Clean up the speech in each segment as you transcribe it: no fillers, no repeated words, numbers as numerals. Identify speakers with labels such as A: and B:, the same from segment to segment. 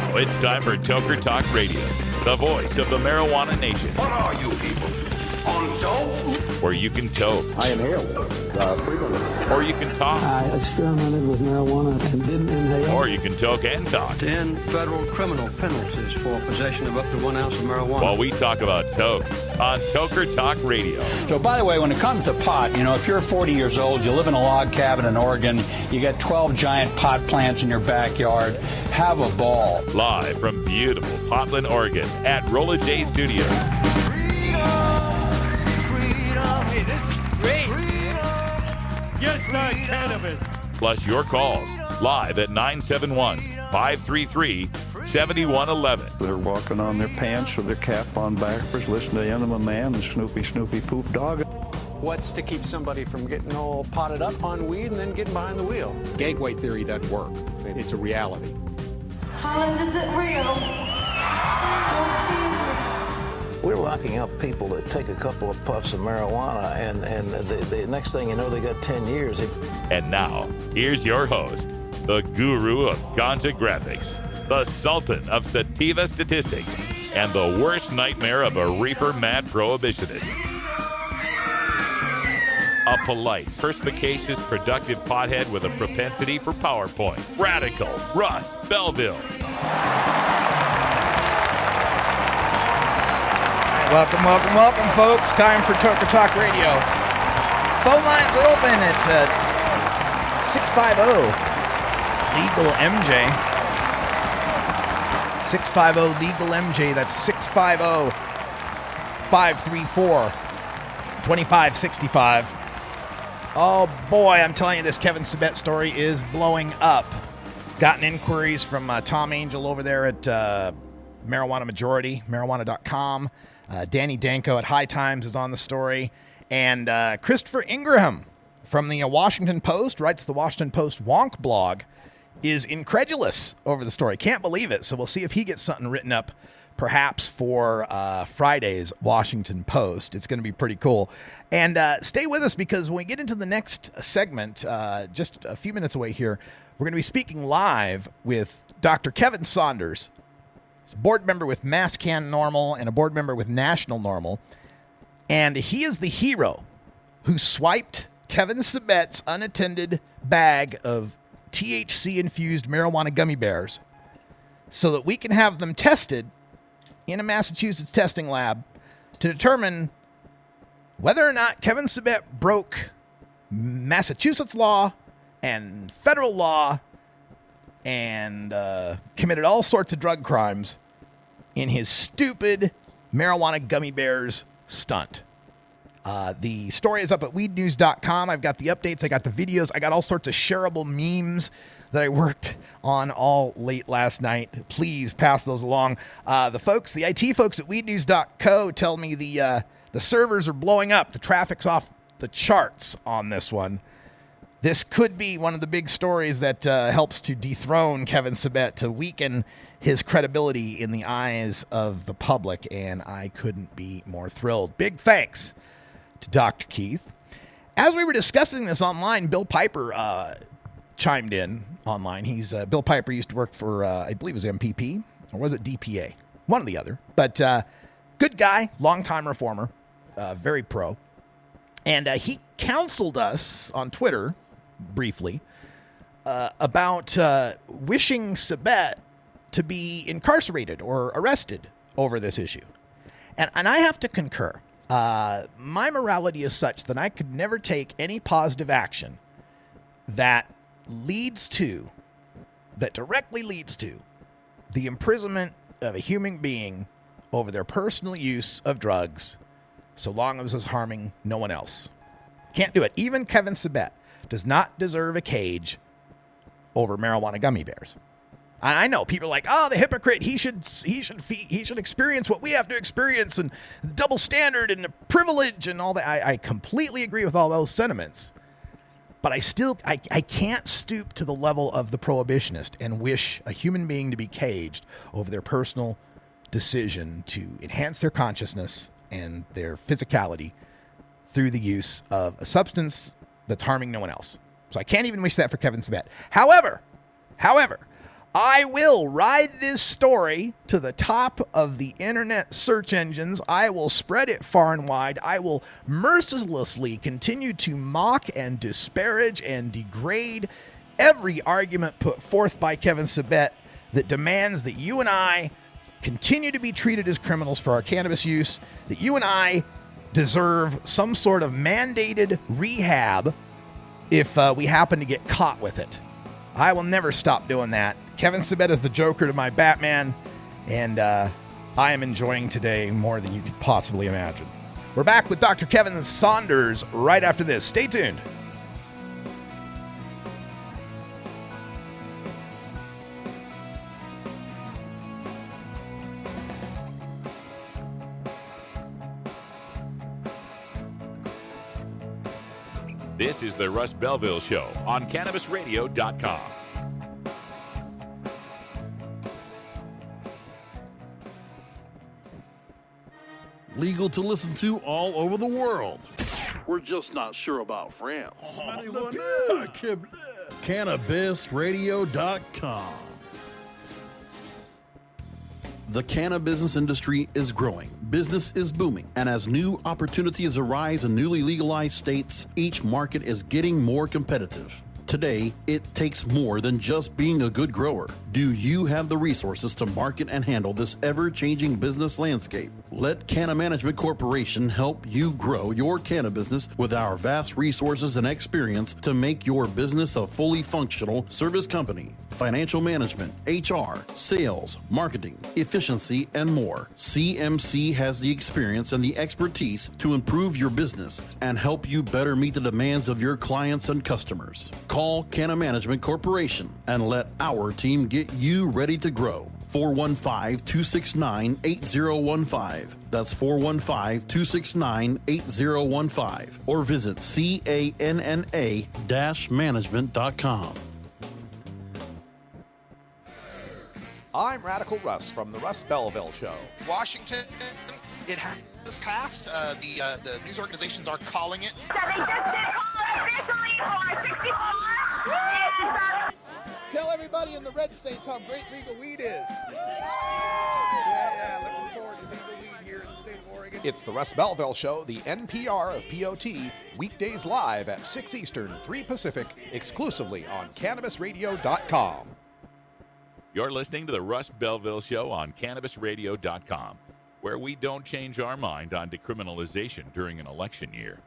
A: Now it's time for Toker Talk Radio, the voice of the marijuana nation.
B: What are you people? On dope?
A: Where you can toke.
C: I inhale frequently.
A: Or you can talk.
D: I experimented with marijuana and didn't inhale.
A: Or you can toke and talk.
E: 10 federal criminal penalties for possession of up to 1 ounce of marijuana.
A: While we talk about toke on Toker Talk Radio.
F: So, by the way, when it comes to pot, if you're 40 years old, you live in a log cabin in Oregon, you got 12 giant pot plants in your backyard, have a ball.
A: Live from beautiful Portland, Oregon at Rolla J Studios.
G: Hey, this is great. Just not cannabis.
A: Plus your calls live at 971-533-7111.
H: They're walking on their pants with their cap on backwards, listening to Enema Man and Snoopy Poop Dog.
I: What's to keep somebody from getting all potted up on weed and then getting behind the wheel? Gateway theory doesn't work. It's a reality.
J: Holland, is it real? Don't tease me.
K: We're locking up people that take a couple of puffs of marijuana, and the next thing you know, they got 10 years.
A: And now, here's your host, the guru of ganja graphics, the sultan of sativa statistics, and the worst nightmare of a reefer mad prohibitionist. A polite, perspicacious, productive pothead with a propensity for PowerPoint. Radical Russ Belville.
L: Welcome, folks. Time for Toker Talk Radio. Phone lines are open at 650-LEGAL-MJ. 650-LEGAL-MJ. That's 650-534-2565. Oh, boy, I'm telling you, this Kevin Sabet story is blowing up. Gotten inquiries from Tom Angel over there at Marijuana Majority, marijuana.com. Danny Danko at High Times is on the story. And Christopher Ingraham from the Washington Post, writes the Washington Post Wonk blog, is incredulous over the story. Can't believe it. So we'll see if he gets something written up perhaps for Friday's Washington Post. It's going to be pretty cool. And stay with us, because when we get into the next segment, just a few minutes away here, we're going to be speaking live with Dr. Kevin Saunders. He's a board member with MassCann Normal and a board member with National Normal. And he is the hero who swiped Kevin Sabet's unattended bag of THC-infused marijuana gummy bears so that we can have them tested in a Massachusetts testing lab to determine whether or not Kevin Sabet broke Massachusetts law and federal law and committed all sorts of drug crimes in his stupid marijuana gummy bears stunt. The story is up at weednews.com. I've got the updates. I got the videos. I got all sorts of shareable memes that I worked on all late last night. Please pass those along. The IT folks at weednews.co tell me the servers are blowing up. The traffic's off the charts on this one. This could be one of the big stories that helps to dethrone Kevin Sabet, to weaken his credibility in the eyes of the public, and I couldn't be more thrilled. Big thanks to Dr. Keith. As we were discussing this online, Bill Piper chimed in online. Bill Piper used to work for, I believe it was MPP, or was it DPA? One or the other. But good guy, longtime reformer, very pro. And he counseled us on Twitter, briefly, about wishing Sabet to be incarcerated or arrested over this issue. And I have to concur. My morality is such that I could never take any positive action that directly leads to the imprisonment of a human being over their personal use of drugs, so long as it's harming no one else. Can't do it. Even Kevin Sabet does not deserve a cage over marijuana gummy bears. And I know people are like, oh, the hypocrite, he should experience what we have to experience, and the double standard and the privilege and all that. I completely agree with all those sentiments. But I can't stoop to the level of the prohibitionist and wish a human being to be caged over their personal decision to enhance their consciousness and their physicality through the use of a substance that's harming no one else. So I can't even wish that for Kevin Sabet. However, I will ride this story to the top of the internet search engines. I will spread it far and wide. I will mercilessly continue to mock and disparage and degrade every argument put forth by Kevin Sabet that demands that you and I continue to be treated as criminals for our cannabis use, that you and I deserve some sort of mandated rehab if we happen to get caught with it. I will never stop doing that. Kevin Sabet is the Joker to my Batman, and I am enjoying today more than you could possibly imagine. We're back with Dr. Kevin Saunders right after this. Stay tuned.
A: This is the Russ Belville Show on CannabisRadio.com.
M: Legal to listen to all over the world. We're just not sure about France. CannabisRadio.com. The cannabis industry is growing, business is booming, and as new opportunities arise in newly legalized states, each market is getting more competitive. Today, it takes more than just being a good grower. Do you have the resources to market and handle this ever-changing business landscape? Let Canna Management Corporation help you grow your canna business with our vast resources and experience to make your business a fully functional service company. Financial management, HR, sales, marketing, efficiency, and more. CMC has the experience and the expertise to improve your business and help you better meet the demands of your clients and customers. Call Canna Management Corporation and let our team get you ready to grow. 415-269-8015. That's 415-269-8015. Or visit canna-management.com.
L: I'm Radical Russ from the Russ Belville Show.
N: Washington, it has passed. The news organizations are calling it.
L: Tell everybody in the red states how great legal weed is. Yeah, looking forward to legal weed here in the state of Oregon. It's the Russ Belville Show, the NPR of POT, weekdays live at 6 Eastern, 3 Pacific, exclusively on CannabisRadio.com.
A: You're listening to the Russ Belville Show on CannabisRadio.com, where we don't change our mind on decriminalization during an election year.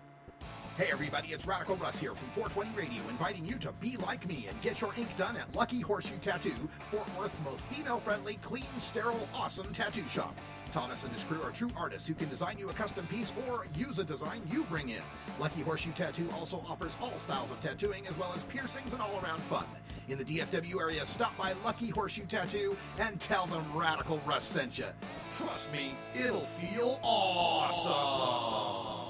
L: Hey everybody, it's Radical Russ here from 420 Radio, inviting you to be like me and get your ink done at Lucky Horseshoe Tattoo, Fort Worth's most female-friendly, clean, sterile, awesome tattoo shop. Thomas and his crew are true artists who can design you a custom piece or use a design you bring in. Lucky Horseshoe Tattoo also offers all styles of tattooing as well as piercings and all-around fun. In the DFW area, stop by Lucky Horseshoe Tattoo and tell them Radical Russ sent you. Trust me, it'll feel awesome.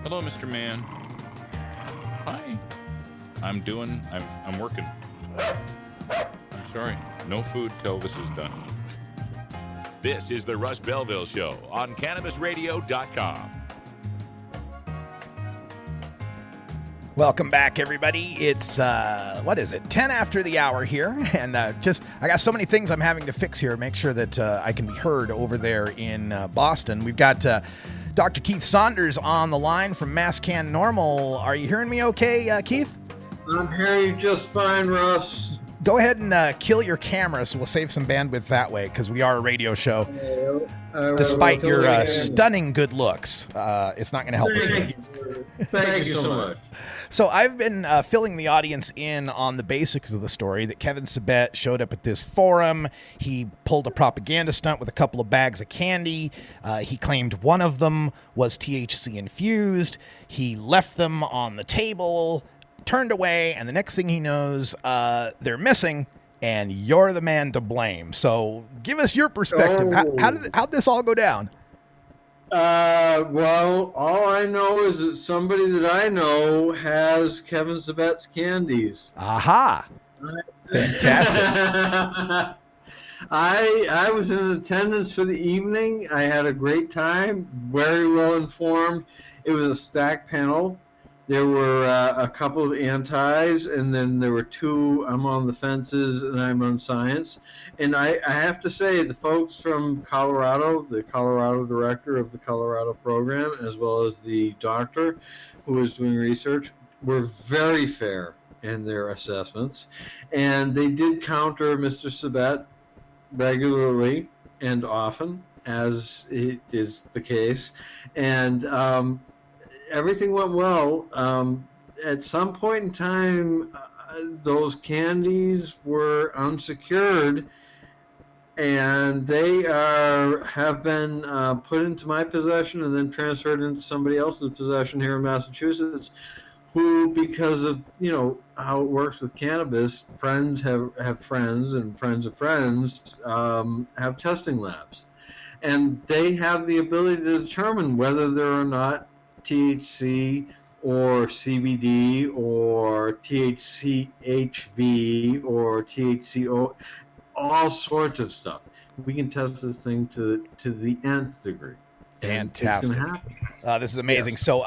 A: Hello, Mr. Man. Hi. I'm working. I'm sorry. No food till this is done. This is the Russ Belville Show on CannabisRadio.com.
L: Welcome back, everybody. It's, 10 after the hour here. And I got so many things I'm having to fix here. Make sure that I can be heard over there in Boston. We've got Dr. Keith Saunders on the line from MassCann Normal. Are you hearing me okay, Keith?
O: I'm hearing you just fine, Russ.
L: Go ahead and kill your camera so we'll save some bandwidth that way because we are a radio show. Despite your stunning good looks, it's not going to help us here.
O: Thank you so much.
L: So I've been filling the audience in on the basics of the story that Kevin Sabet showed up at this forum. He pulled a propaganda stunt with a couple of bags of candy. He claimed one of them was THC infused. He left them on the table, turned away, and the next thing he knows, they're missing, and you're the man to blame. So give us your perspective. How'd this all go down?
O: Well, all I know is that somebody that I know has Kevin Sabet's candies.
L: Aha! Fantastic.
O: I was in attendance for the evening. I had a great time, very well informed. It was a stacked panel. There were a couple of antis, and then there were two I'm on the fences and I'm on science. And I have to say, the folks from Colorado, the Colorado director of the Colorado program, as well as the doctor who was doing research, were very fair in their assessments. And they did counter Mr. Sabet regularly and often, as is the case. And everything went well. At some point in time, those candies were unsecured, and they have been put into my possession and then transferred into somebody else's possession here in Massachusetts, who, because of how it works with cannabis, friends have friends and friends of friends have testing labs, and they have the ability to determine whether there are not THC or CBD or THC-HV or THCO, all sorts of stuff. We can test this thing to the nth degree.
L: Fantastic.
O: It's going to happen.
L: This is amazing.
O: Yes.
L: So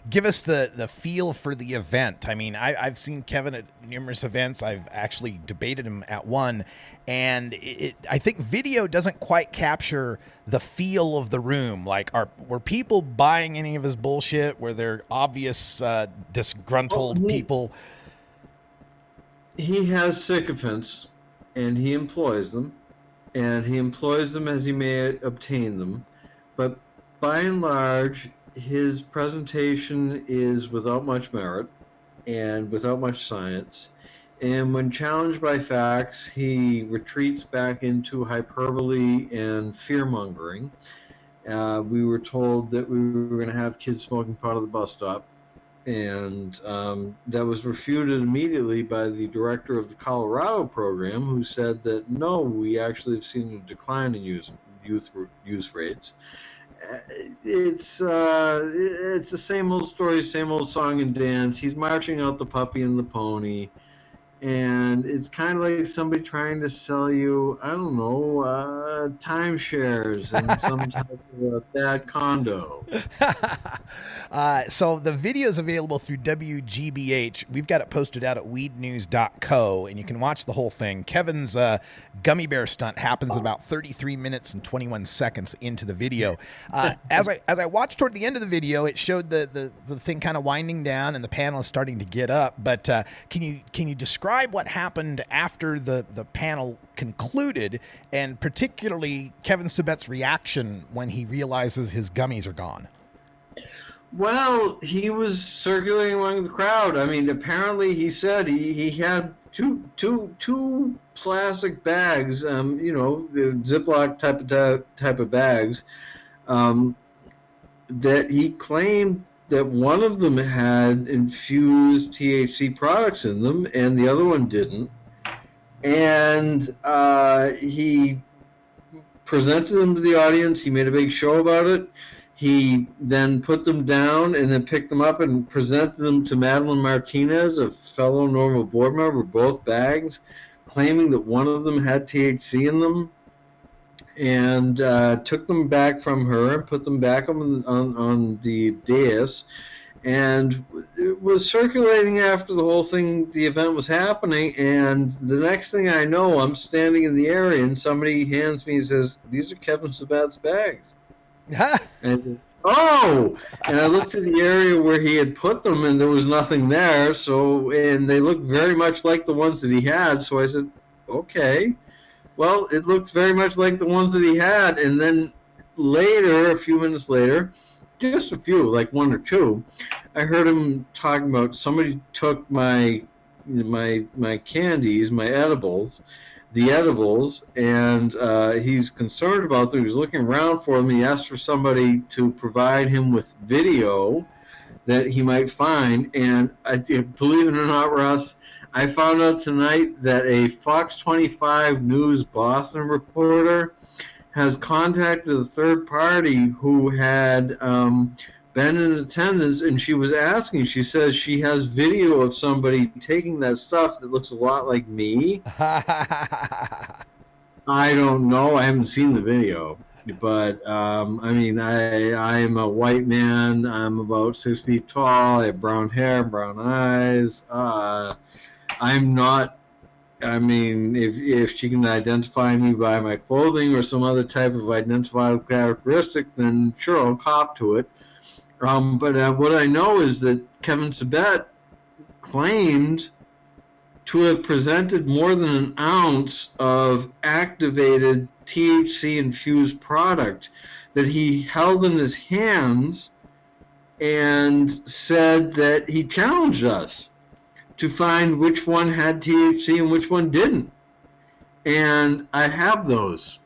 L: give us the feel for the event. I mean, I've seen Kevin at numerous events. I've actually debated him at one. And I think video doesn't quite capture the feel of the room. Like, were people buying any of his bullshit? Were there obvious disgruntled people?
O: He has sycophants, and he employs them. And he employs them as he may obtain them. But by and large, his presentation is without much merit and without much science. And when challenged by facts, he retreats back into hyperbole and fear-mongering. We were told that we were going to have kids smoking pot at the bus stop, and that was refuted immediately by the director of the Colorado program, who said that, no, we actually have seen a decline in youth rates. It's the same old story, same old song and dance. He's marching out the puppy and the pony. And it's kind of like somebody trying to sell you, I don't know, timeshares and some type of a bad condo.
L: So the video is available through WGBH. We've got it posted out at weednews.co, and you can watch the whole thing. Kevin's gummy bear stunt happens at about 33 minutes and 21 seconds into the video. As I watched toward the end of the video, it showed the thing kind of winding down and the panel is starting to get up. But can you describe what happened after the panel concluded, and particularly Kevin Sabet's reaction when he realizes his gummies are gone?
O: Well, he was circulating among the crowd. I mean, apparently he said he had two plastic bags, the Ziploc type of bags, that he claimed that one of them had infused THC products in them and the other one didn't. And he presented them to the audience. He made a big show about it. He then put them down and then picked them up and presented them to Madeline Martinez, a fellow Normal board member, both bags, claiming that one of them had THC in them, and took them back from her and put them back on the dais, and it was circulating after the event was happening. And the next thing I know, I'm standing in the area and somebody hands me and says, "These are Kevin Sabet's bags." And I looked at the area where he had put them, and there was nothing there. And they looked very much like the ones that he had. So I said, "Okay, well, it looks very much like the ones that he had." And then later, a few minutes later, just a few, like one or two, I heard him talking about somebody took my candies, my edibles, and he's concerned about them. He was looking around for them. He asked for somebody to provide him with video that he might find. And believe it or not, Russ, I found out tonight that a Fox 25 News Boston reporter has contacted a third party who had been in attendance, and she was asking, she says she has video of somebody taking that stuff that looks a lot like me. I don't know. I haven't seen the video. But, I mean, I'm a white man. I'm about 6 feet tall. I have brown hair, brown eyes. I'm not, I mean, if she can identify me by my clothing or some other type of identifiable characteristic, then sure, I'll cop to it. But what I know is that Kevin Sabet claimed to have presented more than an ounce of activated THC-infused product that he held in his hands and said that he challenged us to find which one had THC and which one didn't. And I have those.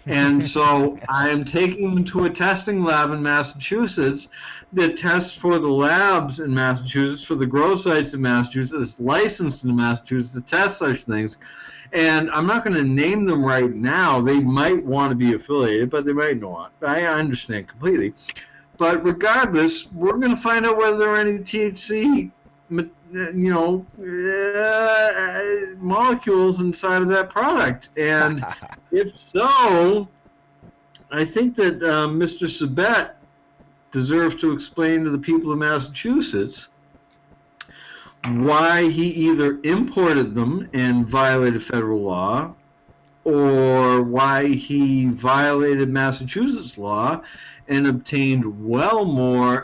O: And so I am taking them to a testing lab in Massachusetts that tests for the labs in Massachusetts, for the grow sites in Massachusetts, it's licensed in Massachusetts to test such things. And I'm not going to name them right now. They might want to be affiliated, but they might not. I understand completely. But regardless, we're going to find out whether there are any THC, molecules inside of that product. And if so, I think that Mr. Sabet deserves to explain to the people of Massachusetts why he either imported them and violated federal law, or why he violated Massachusetts law and obtained well more.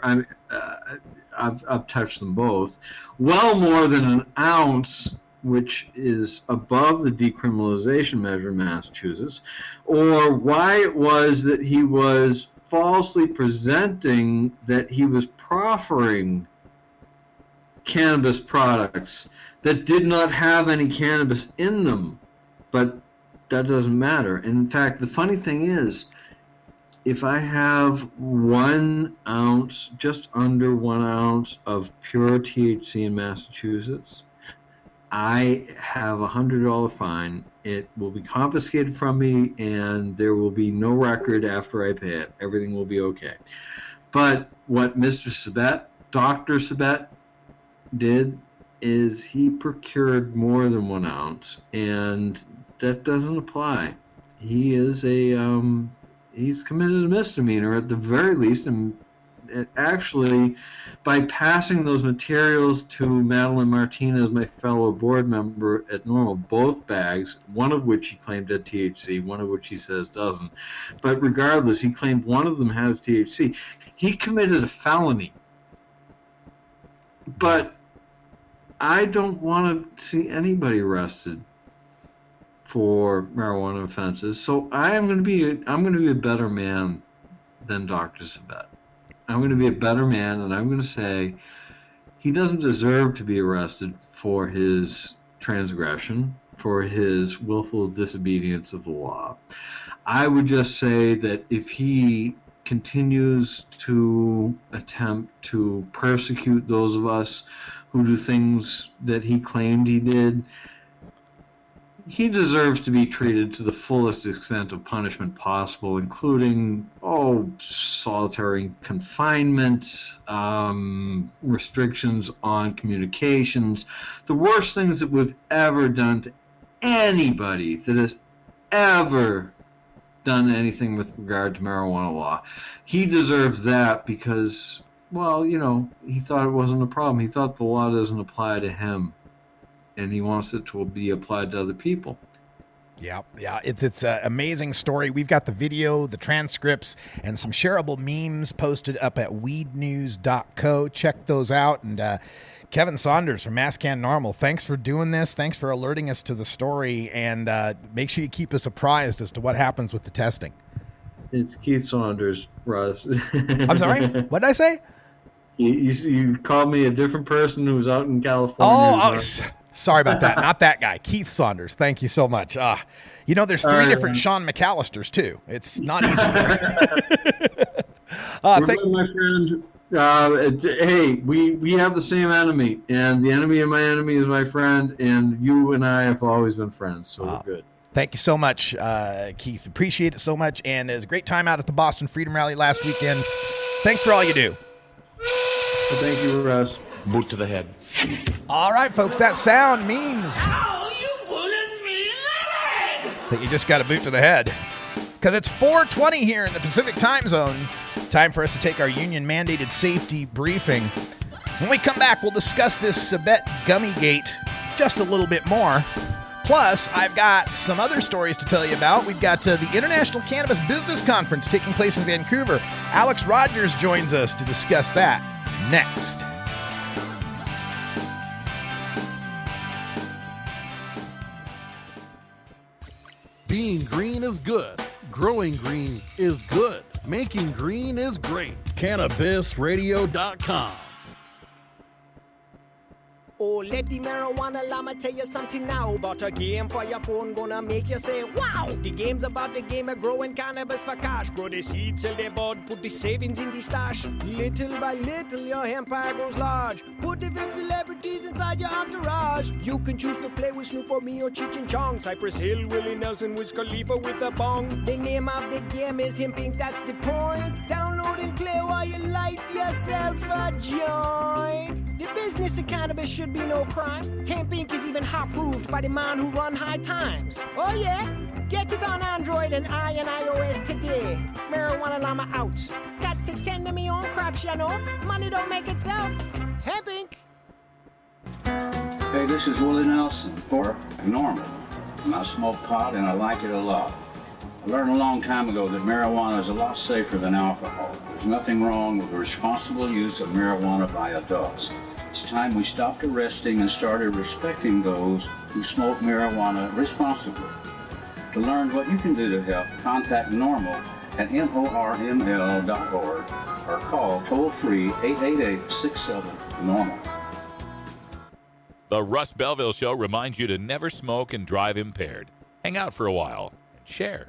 O: I've touched them both. Well more than an ounce, which is above the decriminalization measure in Massachusetts, or why it was that he was falsely presenting that he was proffering cannabis products that did not have any cannabis in them. But that doesn't matter. And in fact, the funny thing is, if I have 1 ounce, just under 1 ounce of pure THC in Massachusetts, I have a $100 fine. It will be confiscated from me, and there will be no record after I pay it. Everything will be okay. But what Mr. Sabet, Dr. Sabet, did is he procured more than 1 ounce, and that doesn't apply. He is he's committed a misdemeanor at the very least, and actually, by passing those materials to Madeline Martinez, my fellow board member at Normal, both bags, one of which he claimed had THC, one of which he says doesn't. But regardless, he claimed one of them has THC. He committed a felony. But I don't want to see anybody arrested for marijuana offenses. So I'm going to be a better man than Dr. Sabet. I'm going to be a better man, and I'm going to say he doesn't deserve to be arrested for his transgression, for his willful disobedience of the law. I would just say that if he continues to attempt to persecute those of us who do things that he claimed he did, he deserves to be treated to the fullest extent of punishment possible, including, solitary confinement, restrictions on communications, the worst things that we've ever done to anybody that has ever done anything with regard to marijuana law. He deserves that because, he thought it wasn't a problem. He thought the law doesn't apply to him, and he wants it to be applied to other people.
L: Yeah, it's an amazing story. We've got the video, the transcripts, and some shareable memes posted up at weednews.co. Check those out. And Kevin Saunders from MassCann Normal, thanks for doing this. Thanks for alerting us to the story. And make sure you keep us apprised as to what happens with the testing.
O: It's Keith Saunders, Russ.
L: I'm sorry? What did I say?
O: You called me a different person who was out in California.
L: Sorry about that. Not that guy. Keith Saunders. Thank you so much. There's 3 different Sean McAllisters, too. It's not easy.
O: My friend. Hey, we have the same enemy, and the enemy of my enemy is my friend, and you and I have always been friends, so we're good.
L: Thank you so much, Keith. Appreciate it so much, and it was a great time out at the Boston Freedom Rally last weekend. Thanks for all you do.
O: Well, thank you, Russ.
A: Boot to the head.
L: All right, folks, that sound means...
G: Ow, you bullet me in the head!
L: that you just got a boot to the head. Because it's 4:20 here in the Pacific time zone. Time for us to take our union-mandated safety briefing. When we come back, we'll discuss this Sabet Gummy Gate just a little bit more. Plus, I've got some other stories to tell you about. We've got the International Cannabis Business Conference taking place in Vancouver. Alex Rogers joins us to discuss that next.
M: Being green is good. Growing green is good. Making green is great. CannabisRadio.com.
P: Oh, let the marijuana llama tell you something now about a game for your phone gonna make you say, wow! The game's about the game of growing cannabis for cash. Grow the seed, sell the bud, put the savings in the stash. Little by little, your empire grows large. Put the big celebrities inside your entourage. You can choose to play with Snoop or me or Cheech and Chong. Cypress Hill, Willie Nelson, Wiz Khalifa with a bong. The name of the game is Hemp Inc., that's the point. Download and play while you light yourself a joint. The business of cannabis should be no crime. Hemp Inc. is even hot-proofed by the man who run High Times. Oh yeah? Get it on Android and iOS today. Marijuana llama out. Got to tend to me own crops, you know. Money don't make itself. Hemp Inc.
Q: Hey, this is Willie Nelson for Normal. And I smoke pot and I like it a lot. I learned a long time ago that marijuana is a lot safer than alcohol. There's nothing wrong with the responsible use of marijuana by adults. It's time we stopped arresting and started respecting those who smoke marijuana responsibly. To learn what you can do to help, contact NORML at NORML.org or call toll-free 888-67-NORMAL.
A: The Russ Belville Show reminds you to never smoke and drive impaired. Hang out for a while and share.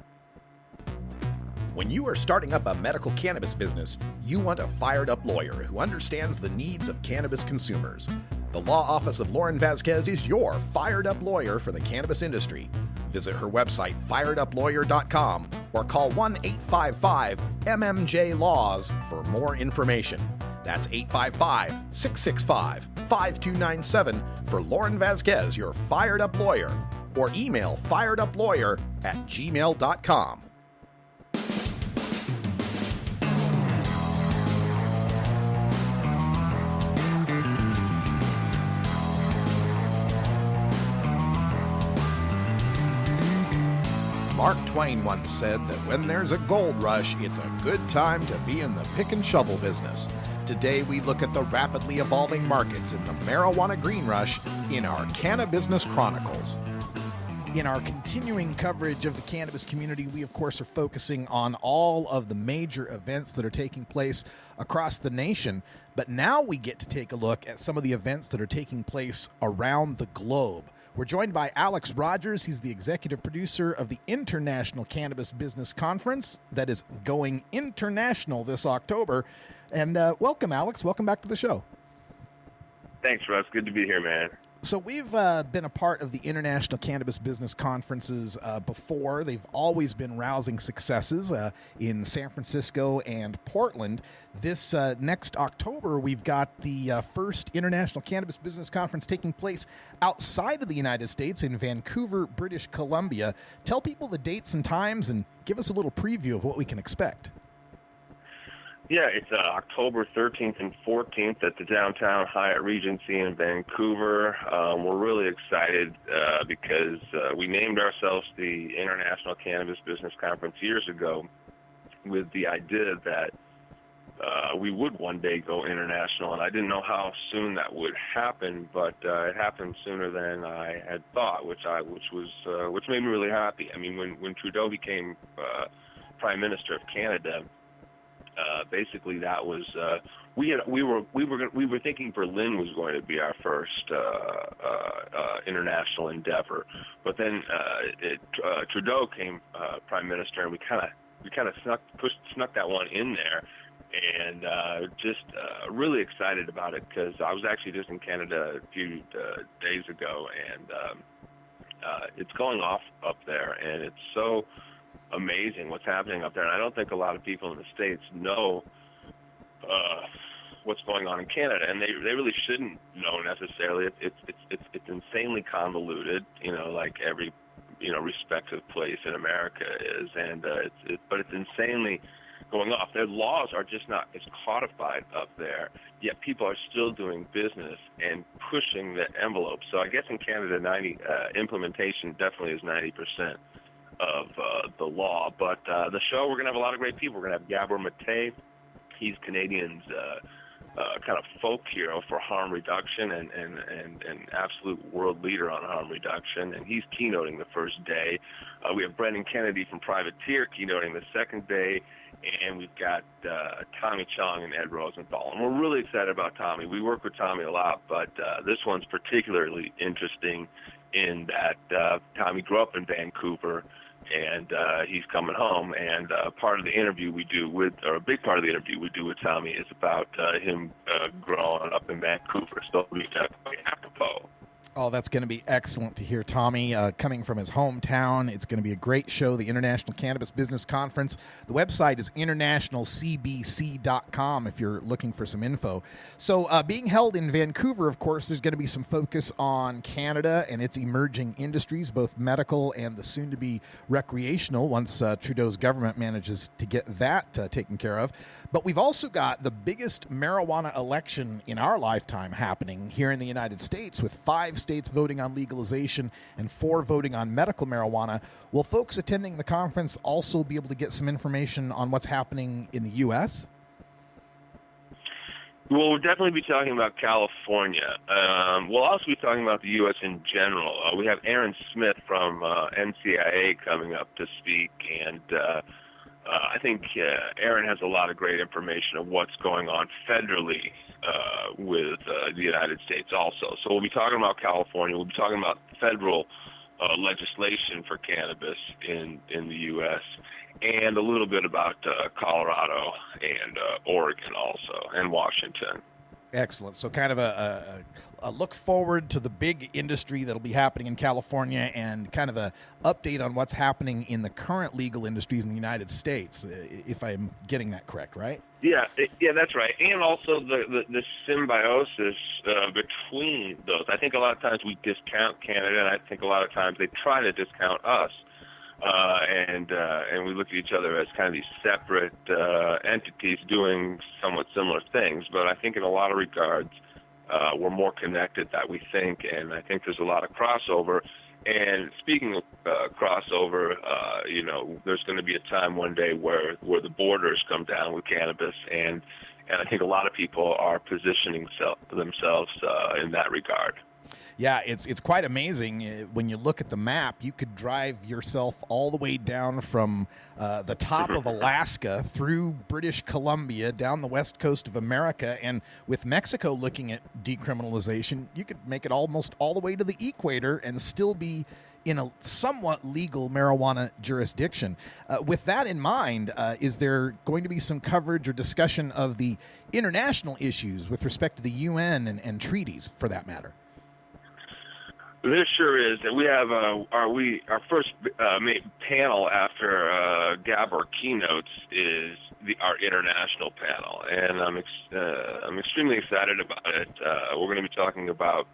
L: When you are starting up a medical cannabis business, you want a fired-up lawyer who understands the needs of cannabis consumers. The law office of Lauren Vasquez is your fired-up lawyer for the cannabis industry. Visit her website, fireduplawyer.com, or call 1-855-MMJ-LAWS for more information. That's 855-665-5297 for Lauren Vasquez, your fired-up lawyer, or email fireduplawyer@gmail.com. Mark Twain once said that when there's a gold rush, it's a good time to be in the pick and shovel business. Today, we look at the rapidly evolving markets in the marijuana green rush in our Cannabusiness Chronicles. In our continuing coverage of the cannabis community, we, of course, are focusing on all of the major events that are taking place across the nation. But now we get to take a look at some of the events that are taking place around the globe. We're joined by Alex Rogers. He's the executive producer of the International Cannabis Business Conference that is going international this October. And welcome, Alex. Welcome back to the show.
R: Thanks, Russ. Good to be here, man.
L: So we've been a part of the International Cannabis Business Conferences before. They've always been rousing successes in San Francisco and Portland. This next October, we've got the first International Cannabis Business Conference taking place outside of the United States in Vancouver, British Columbia. Tell people the dates and times and give us a little preview of what we can expect.
R: Yeah, it's October 13th and 14th at the Downtown Hyatt Regency in Vancouver. We're really excited because we named ourselves the International Cannabis Business Conference years ago with the idea that we would one day go international, and I didn't know how soon that would happen, but it happened sooner than I had thought, which made me really happy. I mean, when Trudeau became Prime Minister of Canada, basically that was we were thinking Berlin was going to be our first international endeavor, but then Trudeau came Prime Minister, and we kind of snuck that one in there, and just really excited about it because I was actually just in Canada a few days ago, and it's going off up there, and it's so amazing what's happening up there. And I don't think a lot of people in the States know what's going on in Canada, and they really shouldn't know necessarily. It's insanely convoluted, like every respective place in America is, and but it's insanely going off. Their laws are just not as codified up there, yet people are still doing business and pushing the envelope. So I guess in Canada, implementation definitely is 90% of the law. But the show, we're going to have a lot of great people. We're going to have Gabor Mate. He's Canadians' kind of folk hero for harm reduction and an absolute world leader on harm reduction, and he's keynoting the first day. We have Brendan Kennedy from Privateer keynoting the second day, and we've got Tommy Chong and Ed Rosenthal. And we're really excited about Tommy. We work with Tommy a lot, but this one's particularly interesting in that Tommy grew up in Vancouver, and he's coming home. And a big part of the interview we do with Tommy is about him growing up in Vancouver. So it'll be definitely apropos.
L: Oh, that's going to be excellent to hear Tommy coming from his hometown. It's going to be a great show, the International Cannabis Business Conference. The website is internationalcbc.com if you're looking for some info. So being held in Vancouver, of course, there's going to be some focus on Canada and its emerging industries, both medical and the soon-to-be recreational, once Trudeau's government manages to get that taken care of. But we've also got the biggest marijuana election in our lifetime happening here in the United States, with 5 states voting on legalization and 4 voting on medical marijuana. Will folks attending the conference also be able to get some information on what's happening in the U.S.?
R: Well, we'll definitely be talking about California. We'll also be talking about the U.S. in general. We have Aaron Smith from NCIA coming up to speak, and I think Aaron has a lot of great information of what's going on federally with the United States also. So we'll be talking about California. We'll be talking about federal legislation for cannabis in the U.S. and a little bit about Colorado and Oregon also, and Washington.
L: Excellent. So kind of a look forward to the big industry that'll be happening in California, and kind of a update on what's happening in the current legal industries in the United States, if I'm getting that correct, right?
R: Yeah, that's right. And also the symbiosis between those. I think a lot of times we discount Canada, and I think a lot of times they try to discount us. And we look at each other as kind of these separate entities doing somewhat similar things. But I think in a lot of regards, we're more connected than we think, and I think there's a lot of crossover. And speaking of crossover, there's going to be a time one day where the borders come down with cannabis, and I think a lot of people are positioning themselves in that regard.
L: Yeah, it's quite amazing. When you look at the map, you could drive yourself all the way down from the top of Alaska through British Columbia, down the west coast of America, and with Mexico looking at decriminalization, you could make it almost all the way to the equator and still be in a somewhat legal marijuana jurisdiction. With that in mind, is there going to be some coverage or discussion of the international issues with respect to the UN and treaties, for that matter?
R: There sure is, and we have our first panel after Gabor keynotes is our international panel, and I'm extremely excited about it. We're going to be talking about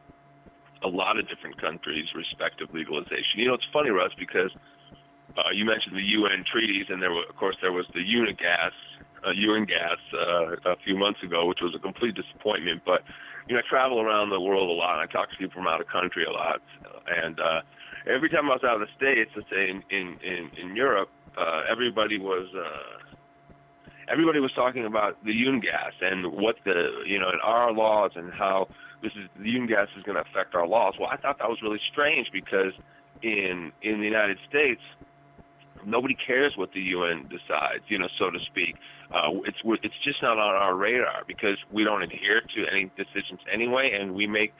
R: a lot of different countries' respective legalization. It's funny, Russ, because you mentioned the UN treaties, and there was the UN gas a few months ago, which was a complete disappointment. But I travel around the world a lot, and I talk to people from out of country a lot. And every time I was out of the States, let's say in Europe, everybody was talking about the UN gas and what and our laws and how the UN gas is going to affect our laws. Well, I thought that was really strange, because in the United States, nobody cares what the UN decides, so to speak. It's just not on our radar, because we don't adhere to any decisions anyway, and we're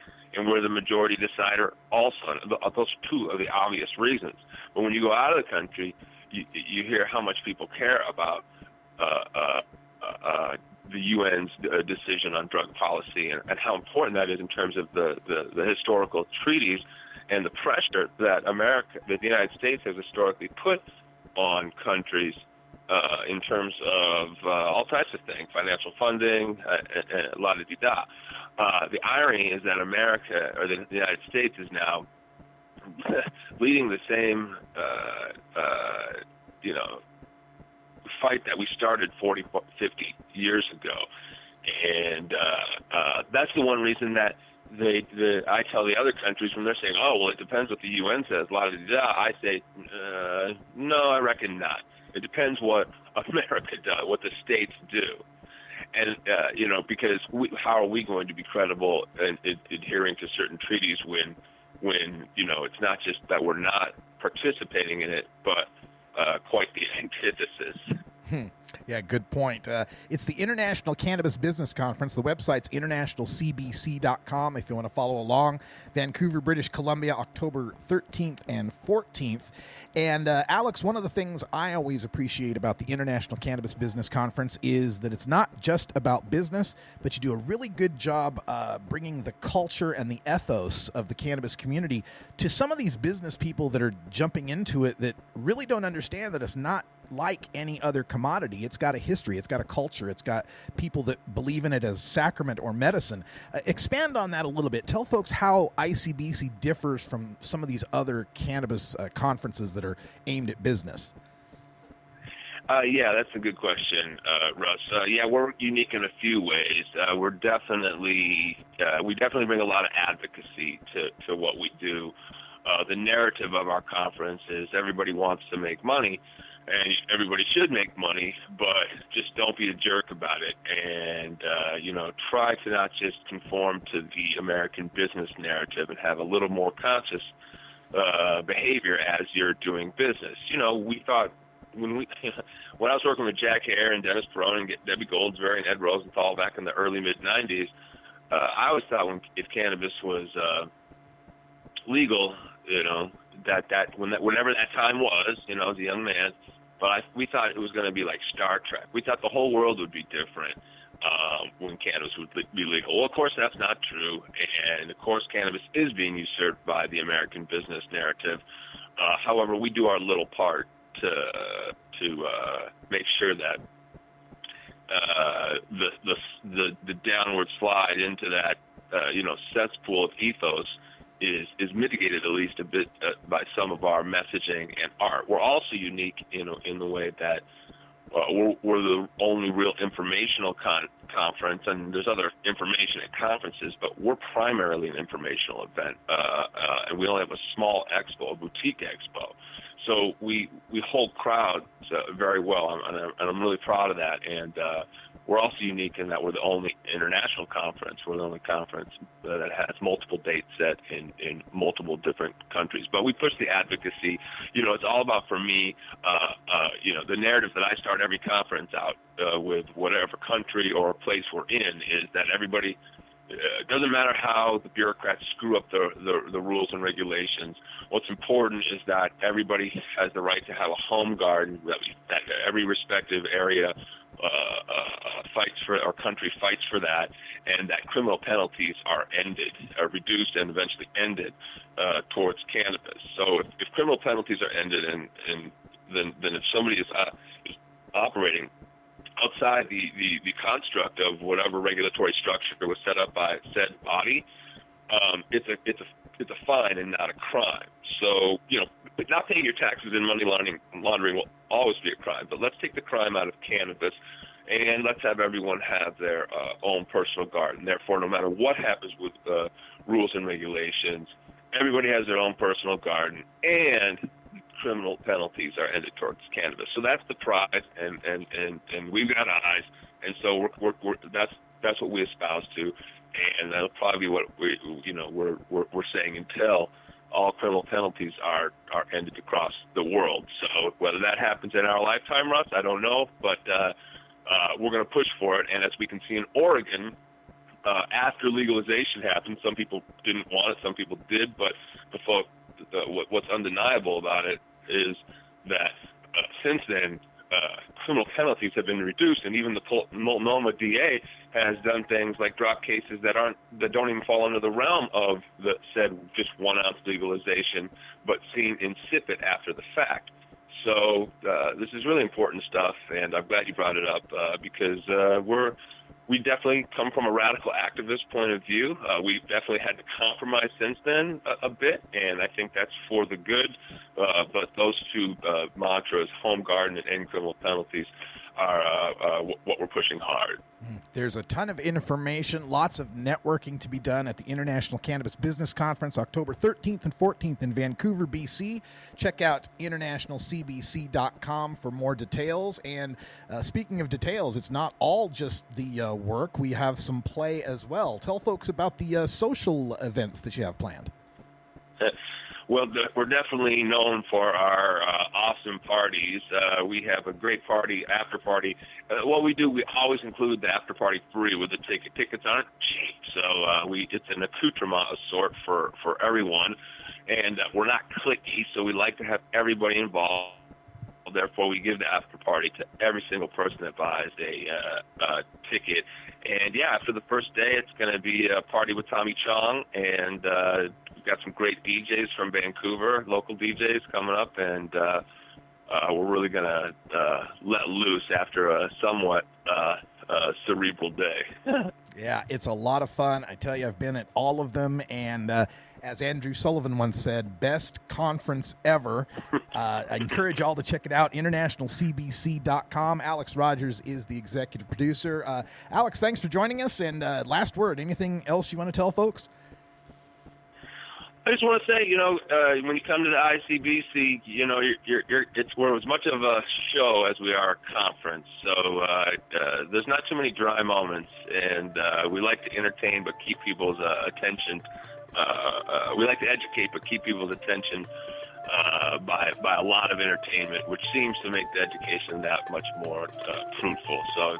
R: the majority decider also. Those are two of the obvious reasons. But when you go out of the country, you hear how much people care about the UN's decision on drug policy, and how important that is in terms of the historical treaties and the pressure that the United States has historically put on countries in terms of all types of things, financial funding, la-di-da. The irony is that America, or the United States, is now leading the same, fight that we started 40, 50 years ago. And that's the one reason that I tell the other countries when they're saying, oh, well, it depends what the UN says, I say, no, I reckon not. It depends what America does, what the states do. And, because how are we going to be credible in adhering to certain treaties when it's not just that we're not participating in it, but quite the antithesis.
L: Yeah, good point. It's the International Cannabis Business Conference. The website's internationalcbc.com if you want to follow along. Vancouver, British Columbia, October 13th and 14th. And Alex, one of the things I always appreciate about the International Cannabis Business Conference is that it's not just about business, but you do a really good job bringing the culture and the ethos of the cannabis community to some of these business people that are jumping into it that really don't understand that it's not like any other commodity. It's got a history, it's got a culture, it's got people that believe in it as sacrament or medicine. Expand on that a little bit. Tell folks how ICBC differs from some of these other cannabis conferences that are aimed at business.
R: Yeah, that's a good question, Russ. We're unique in a few ways. We definitely bring a lot of advocacy to what we do. The narrative of our conference is everybody wants to make money, and everybody should make money, but just don't be a jerk about it. And, try to not just conform to the American business narrative and have a little more conscious behavior as you're doing business. We thought when I was working with Jack Hare and Dennis Perone and Debbie Goldsberry and Ed Rosenthal back in the early mid-'90s, I always thought if cannabis was legal, whenever that time was, as a young man, but we thought it was going to be like Star Trek. We thought the whole world would be different when cannabis would be legal. Well, of course, that's not true. And, of course, cannabis is being usurped by the American business narrative. However, we do our little part to make sure that the downward slide into that, cesspool of ethos is mitigated at least a bit by some of our messaging and art. We're also unique in the way that we're the only real informational conference, and there's other information at conferences, but we're primarily an informational event, and we only have a small expo, a boutique expo. So we hold crowds very well, and I'm really proud of that. And we're also unique in that we're the only international conference. We're the only conference that has multiple dates set in multiple different countries. But we push the advocacy. It's all about, for me, the narrative that I start every conference out with whatever country or place we're in is that everybody, it doesn't matter how the bureaucrats screw up the rules and regulations. What's important is that everybody has the right to have a home garden, that every respective area fights for, our country fights for that, and that criminal penalties are reduced and eventually ended towards cannabis. So if criminal penalties are ended, and then if somebody is operating outside the construct of whatever regulatory structure was set up by said body, it's a fine and not a crime. So, not paying your taxes and money laundering will always be a crime, but let's take the crime out of cannabis and let's have everyone have their own personal garden. Therefore, no matter what happens with rules and regulations, everybody has their own personal garden, and criminal penalties are ended towards cannabis. So that's the prize, and we've got eyes, and so that's what we espouse to, and that'll probably be what we're saying until all criminal penalties are ended across the world. So whether that happens in our lifetime, Russ, I don't know, but we're going to push for it. And as we can see in Oregon, after legalization happened, some people didn't want it, some people did, but what's undeniable about it is that since then, criminal penalties have been reduced, and even the Multnomah DA has done things like drop cases that don't even fall under the realm of the said just 1 ounce legalization, but seem insipid after the fact. So this is really important stuff, and I'm glad you brought it up because we're we definitely come from a radical activist point of view. We've definitely had to compromise since then a bit, and I think that's for the good. But those two mantras, home garden and end criminal penalties, are what we're pushing hard.
L: There's a ton of information, lots of networking to be done at the International Cannabis Business Conference, October 13th and 14th in Vancouver, BC. Check out internationalcbc.com for more details. And speaking of details, it's not all just the work. We have some play as well. Tell folks about the social events that you have planned.
R: Well, we're definitely known for our awesome parties. We have a great party, after party. What we do, we always include the after party free with the ticket. Tickets aren't cheap, so it's an accoutrement of sort for everyone. And we're not cliquey, so we like to have everybody involved. Therefore, we give the after party to every single person that buys a ticket. And yeah, after the first day, it's going to be a party with Tommy Chong, and we've got some great DJs from Vancouver, local DJs coming up, and we're really going to let loose after a somewhat cerebral day.
L: Yeah, it's a lot of fun. I tell you, I've been at all of them, and as Andrew Sullivan once said, best conference ever. I encourage y'all to check it out, internationalcbc.com. Alex Rogers is the executive producer. Alex, thanks for joining us, and last word, anything else you want to tell folks?
R: I just want to say, when you come to the ICBC, we're as much of a show as we are a conference. So there's not too many dry moments, and we like to entertain but keep people's attention. We like to educate but keep people's attention by a lot of entertainment, which seems to make the education that much more fruitful. So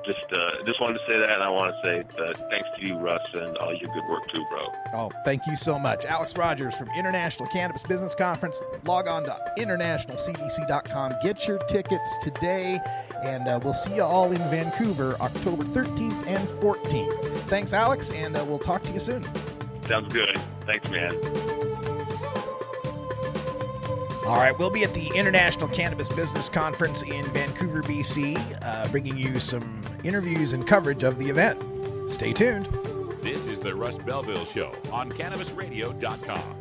R: just wanted to say that, and I want to say thanks to you, Russ, and all your good work too, bro.
L: Oh, thank you so much. Alex Rogers from International Cannabis Business Conference. Log on to internationalcbc.com. Get your tickets today, and we'll see you all in Vancouver October 13th and 14th. Thanks, Alex, and we'll talk to you soon.
R: Sounds good. Thanks, man.
L: All right, we'll be at the International Cannabis Business Conference in Vancouver, BC, bringing you some interviews and coverage of the event. Stay tuned.
A: This is the Russ Belville Show on CannabisRadio.com.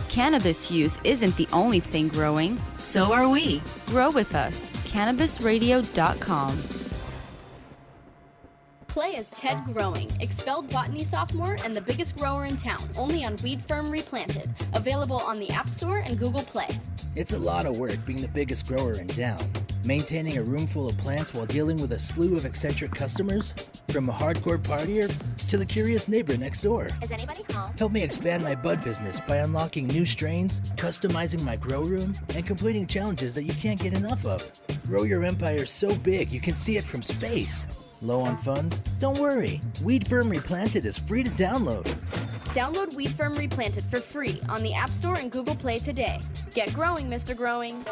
S: Cannabis use isn't the only thing growing. So are we. Grow with us. CannabisRadio.com.
T: Play as Ted Growing, expelled botany sophomore and the biggest grower in town, only on Weed Firm Replanted. Available on the App Store and Google Play.
U: It's a lot of work being the biggest grower in town. Maintaining a room full of plants while dealing with a slew of eccentric customers? From a hardcore partier to the curious neighbor next door.
T: Is anybody home?
U: Help me expand my bud business by unlocking new strains, customizing my grow room, and completing challenges that you can't get enough of. Grow your empire so big you can see it from space. Low on funds? Don't worry. Weed Firm Replanted is free to download.
T: Download Weed Firm Replanted for free on the App Store and Google Play today. Get growing, Mr. Growing.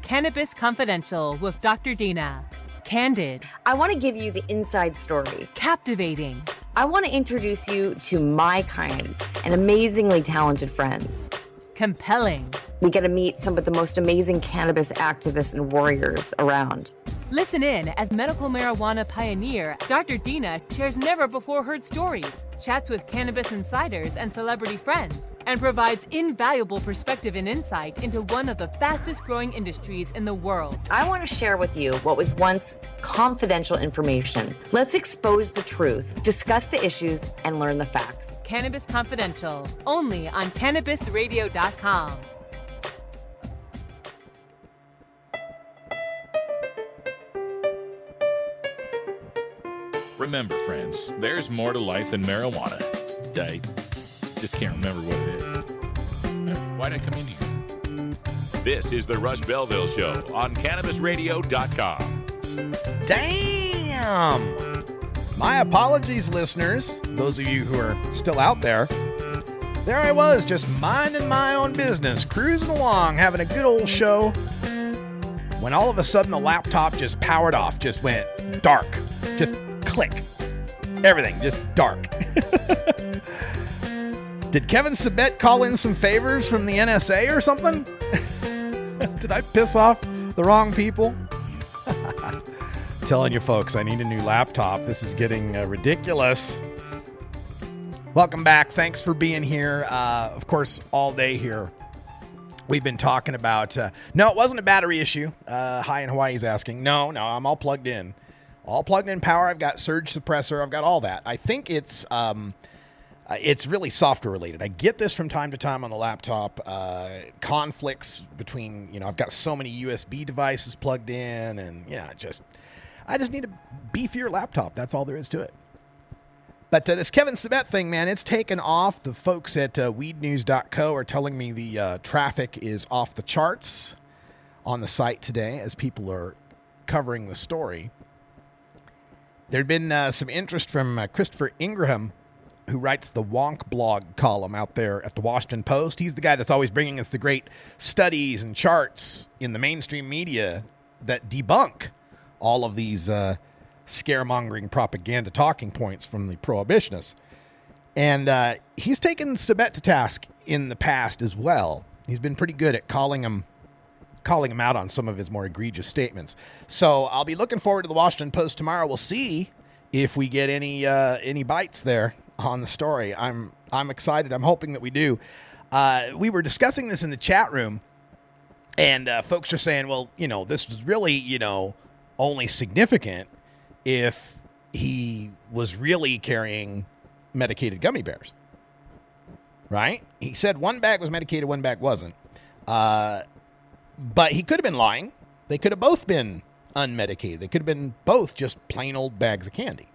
V: Cannabis Confidential with Dr. Dina. Candid.
W: I want to give you the inside story.
V: Captivating.
W: I want to introduce you to my kind and amazingly talented friends.
V: Compelling.
W: We get to meet some of the most amazing cannabis activists and warriors around.
V: Listen in as medical marijuana pioneer Dr. Dina shares never-before-heard stories, chats with cannabis insiders and celebrity friends, and provides invaluable perspective and insight into one of the fastest-growing industries in the world.
W: I want to share with you what was once confidential information. Let's expose the truth, discuss the issues, and learn the facts.
V: Cannabis Confidential, only on CannabisRadio.com.
A: Remember, friends, there's more to life than marijuana. I just can't remember what it is. Why'd I come in here? This is the Russ Belville Show on CannabisRadio.com.
L: Damn! My apologies, listeners, those of you who are still out there. There I was, just minding my own business, cruising along, having a good old show, when all of a sudden the laptop just powered off, just went dark, just click. Everything just dark. Did Kevin Sabet call in some favors from the NSA or something? Did I piss off the wrong people? Telling you folks, I need a new laptop. This is getting ridiculous. Welcome back. Thanks for being here. Of course, all day here. We've been talking about... no, it wasn't a battery issue. Hi in Hawaii's asking. No, I'm all plugged in. All plugged in power. I've got surge suppressor. I've got all that. I think it's really software related. I get this from time to time on the laptop. Conflicts between, I've got so many USB devices plugged in, and I just need a beefier laptop. That's all there is to it. But this Kevin Sabet thing, man, it's taken off. The folks at weednews.co are telling me the traffic is off the charts on the site today as people are covering the story. There'd been some interest from Christopher Ingraham, who writes the Wonk blog column out there at the Washington Post. He's the guy that's always bringing us the great studies and charts in the mainstream media that debunk all of these scaremongering propaganda talking points from the prohibitionists. And he's taken Sabet to task in the past as well. He's been pretty good at calling him out on some of his more egregious statements. So I'll be looking forward to the Washington Post tomorrow. We'll see if we get any bites there on the story. I'm excited. I'm hoping that we do. We were discussing this in the chat room, and folks are saying, well, this was really, only significant if he was really carrying medicated gummy bears, right? He said one bag was medicated, one bag wasn't. But he could have been lying. They could have both been unmedicated. They could have been both just plain old bags of candy.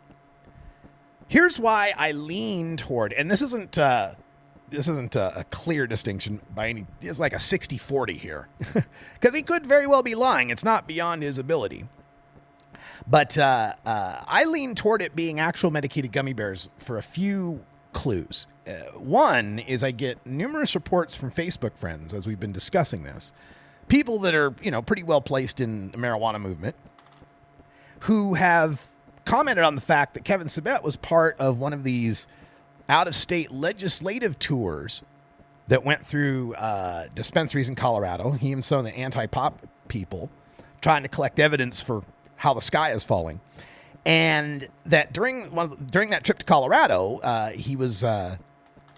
L: Here's why I lean toward, and this isn't a clear distinction by any. It's like a 60-40 here, because he could very well be lying. It's not beyond his ability. But I lean toward it being actual medicated gummy bears for a few clues. One is I get numerous reports from Facebook friends as we've been discussing this. People that are, pretty well placed in the marijuana movement who have commented on the fact that Kevin Sabet was part of one of these out-of-state legislative tours that went through dispensaries in Colorado. He and some of the anti-pop people trying to collect evidence for how the sky is falling. And that during that trip to Colorado, he was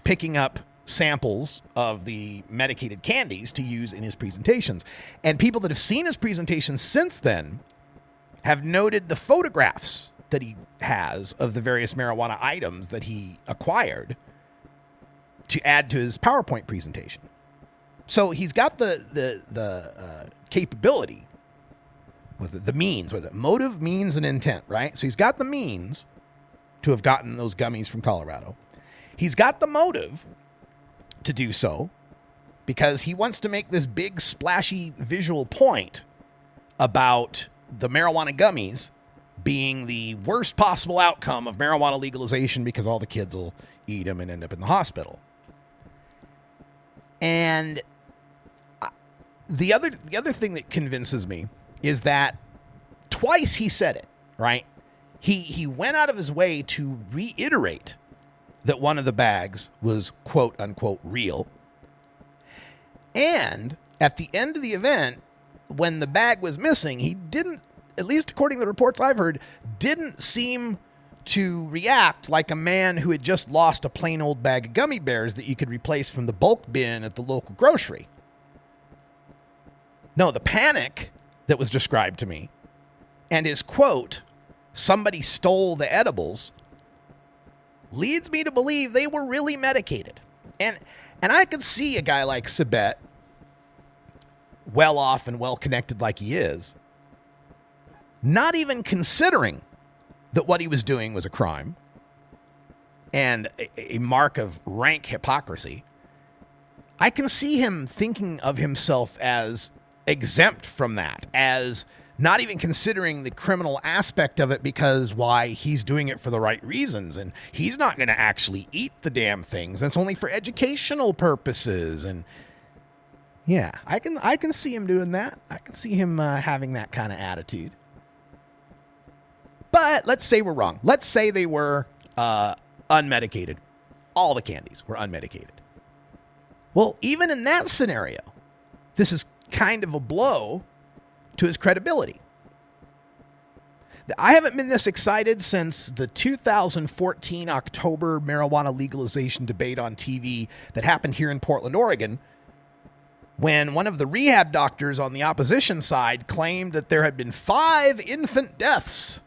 L: picking up samples of the medicated candies to use in his presentations. And people that have seen his presentations since then have noted the photographs that he has of the various marijuana items that he acquired to add to his PowerPoint presentation. So he's got the capability with the means, with it, motive, means, and intent, right? So he's got the means to have gotten those gummies from Colorado. He's got the motive to do so because he wants to make this big, splashy visual point about the marijuana gummies being the worst possible outcome of marijuana legalization because all the kids will eat them and end up in the hospital. And the other thing that convinces me is that twice he said it, right? He went out of his way to reiterate that one of the bags was quote unquote real. And at the end of the event, when the bag was missing, he didn't, at least according to the reports I've heard, didn't seem to react like a man who had just lost a plain old bag of gummy bears that you could replace from the bulk bin at the local grocery. No, the panic that was described to me and his quote, somebody stole the edibles, leads me to believe they were really medicated. And I could see a guy like Sabet, well off and well connected like he is, not even considering that what he was doing was a crime and a mark of rank hypocrisy. I can see him thinking of himself as exempt from that, as not even considering the criminal aspect of it because why, he's doing it for the right reasons and he's not going to actually eat the damn things. It's only for educational purposes. And yeah, I can see him doing that. I can see him having that kind of attitude. But let's say we're wrong. Let's say they were unmedicated. All the candies were unmedicated. Well, even in that scenario, this is kind of a blow to his credibility. I haven't been this excited since the 2014 October marijuana legalization debate on TV that happened here in Portland, Oregon, when one of the rehab doctors on the opposition side claimed that there had been 5 infant deaths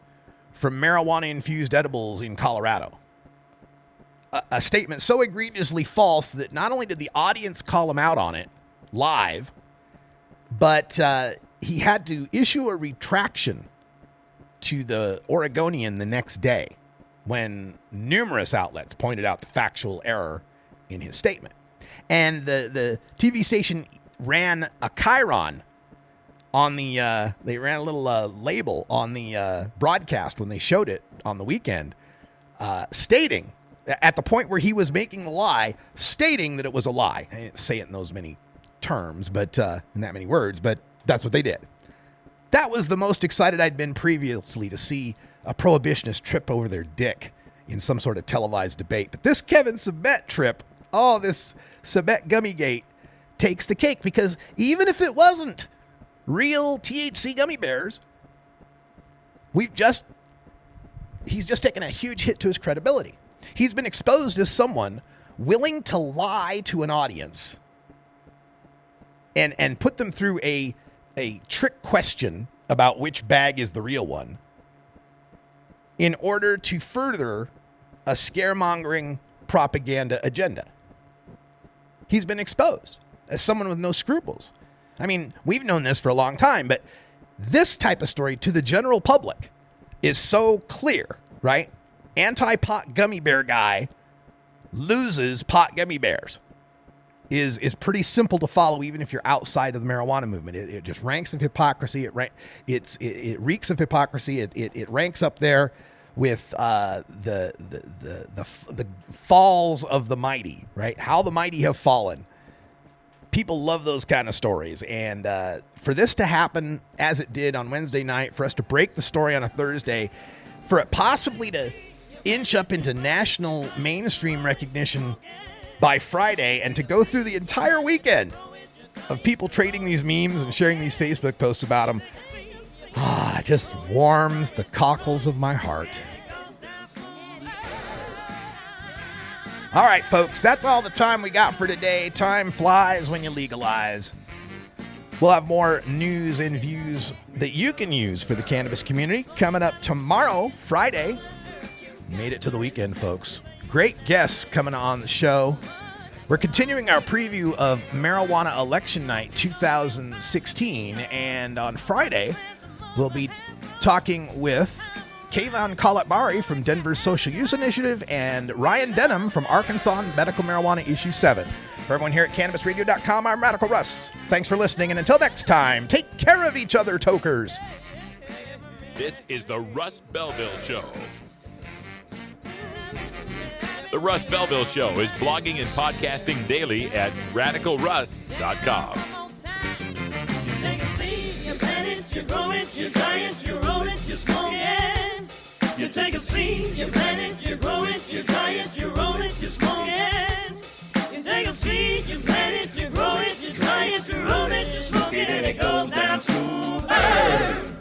L: from marijuana-infused edibles in Colorado. A statement so egregiously false that not only did the audience call him out on it live, but he had to issue a retraction to the Oregonian the next day when numerous outlets pointed out the factual error in his statement. And the TV station ran a chyron on the, they ran a little label on the broadcast when they showed it on the weekend, stating, at the point where he was making the lie, stating that it was a lie. I didn't say it in those many terms, but in that many words, but that's what they did. That was the most excited I'd been previously to see a prohibitionist trip over their dick in some sort of televised debate. But this Kevin Sabet trip, this Sabet Gummy Gate takes the cake, because even if it wasn't real THC gummy bears, he's just taken a huge hit to his credibility. He's been exposed as someone willing to lie to an audience and put them through a trick question about which bag is the real one in order to further a scaremongering propaganda agenda. He's been exposed as someone with no scruples. I mean, we've known this for a long time, but this type of story to the general public is so clear, right? Anti-pot gummy bear guy loses pot gummy bears is pretty simple to follow, even if you're outside of the marijuana movement. It just ranks of hypocrisy. It reeks of hypocrisy. It ranks up there with the falls of the mighty, right? How the mighty have fallen. People love those kind of stories. And for this to happen as it did on Wednesday night, for us to break the story on a Thursday, for it possibly to inch up into national mainstream recognition by Friday, and to go through the entire weekend of people trading these memes and sharing these Facebook posts about them, it just warms the cockles of my heart. All right, folks, that's all the time we got for today. Time flies when you legalize. We'll have more news and views that you can use for the cannabis community coming up tomorrow, Friday. Made it to the weekend, folks. Great guests coming on the show. We're continuing our preview of Marijuana Election Night 2016, and on Friday, we'll be talking with Kayvon Kalatbari from Denver's Social Use Initiative and Ryan Denham from Arkansas Medical Marijuana Issue 7. For everyone here at CannabisRadio.com, I'm Radical Russ. Thanks for listening, and until next time, take care of each other, tokers.
A: This is the Russ Belville Show. The Russ Belville Show is blogging and podcasting daily at RadicalRuss.com.
G: You take a seed, you plant it, you grow it, you dry it, you roll it, you smoke it. You take a seed, you plant it, you grow it, you dry it, you roll it, you smoke it. You take a seed, you plant it, you grow it, you dry it, you roll it, you smoke it, and it goes down smooth.